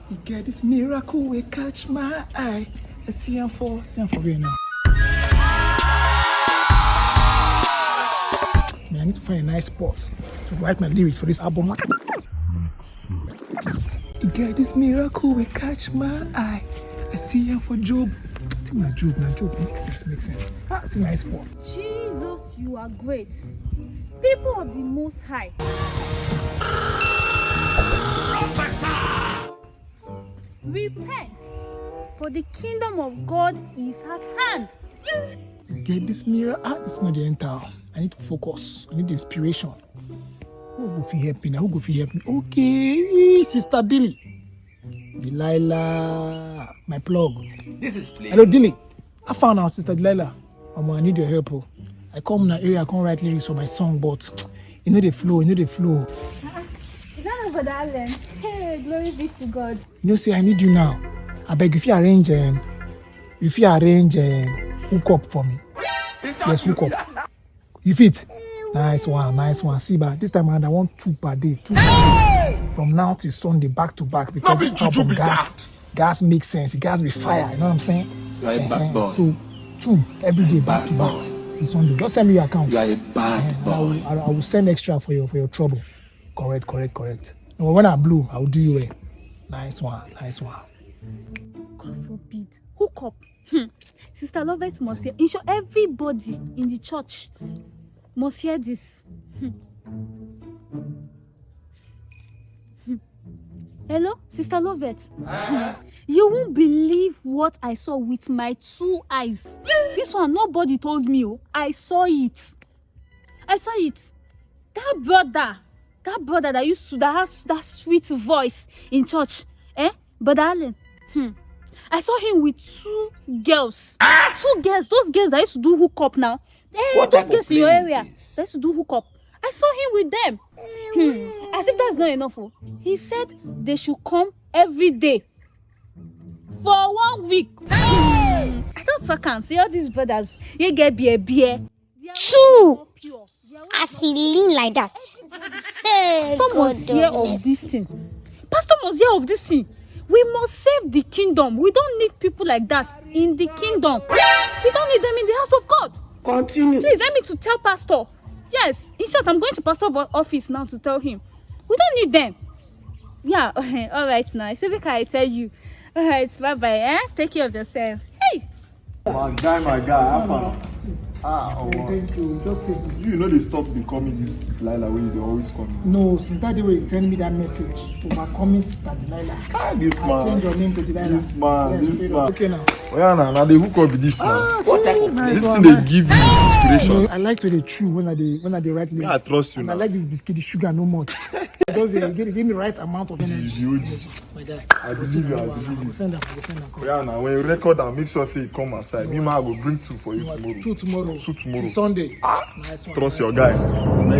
You get this miracle will catch my eye. I see him for real now. Man, I need to find a nice spot to write my lyrics for this album. You get this miracle will catch my eye. I see him for Job. I think my Job makes sense. That's a nice spot. Jesus, you are great. People of the Most High. Repent, for the kingdom of God is at hand. Get this mirror. It's not the entire. I need to focus. I need inspiration. Who go fi help me now? Okay, Sister Dilly. Delilah, my plug. This is play. Hello, Dilly. I found out, Sister Delilah. I need your help. I come in the area, I can't write lyrics for my song, but you know the flow. Is that not for that then? Hey, glory be to God. You know, say I need you now. I beg if you arrange hook up for me. Yes, hook up. You fit? Nice one. See, but this time around I want 2 per day. From now till Sunday, back to back, because this album gas makes sense. It gas be fire. You know what I'm saying? You are a bad boy. So 2 every day, back to back. Till Sunday. Just send me your account. You are a bad boy. I will send extra for your trouble. Correct. No, when I blow, I will do you a nice one. God forbid. Hook up. Sister Lovett must hear. In short, everybody in the church must hear this. Hello, Sister Lovett. You won't believe what I saw with my 2 eyes. This one, nobody told me. Oh, I saw it. That brother that has that sweet voice in church, Brother Allen. I saw him with 2 girls. 2 girls. Those girls that used to do hook up now. Those girls in your area that used to do hook up. I saw him with them. As if that's not enough. He said they should come every day for 1 week. I thought I can see all these brothers. You get beer. True. As he lean like that. Pastor must hear of this thing. We must save the kingdom. We don't need people like that in the kingdom. We don't need them in the house of God. Continue. Please let me to tell Pastor. Yes, in short, I'm going to Pastor's office now to tell him. We don't need them. Yeah, all right now. So I tell you. All right, bye-bye. Take care of yourself. Hey. My guy. Thank you. Just say You know they stop the coming this Delilah when they always come. no. Since that day when you send me that message, overcoming Sister Delilah. This I man. change your name to Delilah. This man. Okay now. Oh yeah, now they hook up with this man. What type of nice This one, thing they man. give you inspiration. I like to dey chew when I write lyrics. Yeah, I trust you And now. I like this biscuit, the sugar no much. Because they give me the right amount of energy. You- My guy. I believe you. I will send them. Oh yeah, now when you record and make sure say you come outside. Me man, I will bring 2 for you tomorrow. Two tomorrow. Two tomorrow. Till Sunday. Nice one. Trust Nice your one, guy. nice one.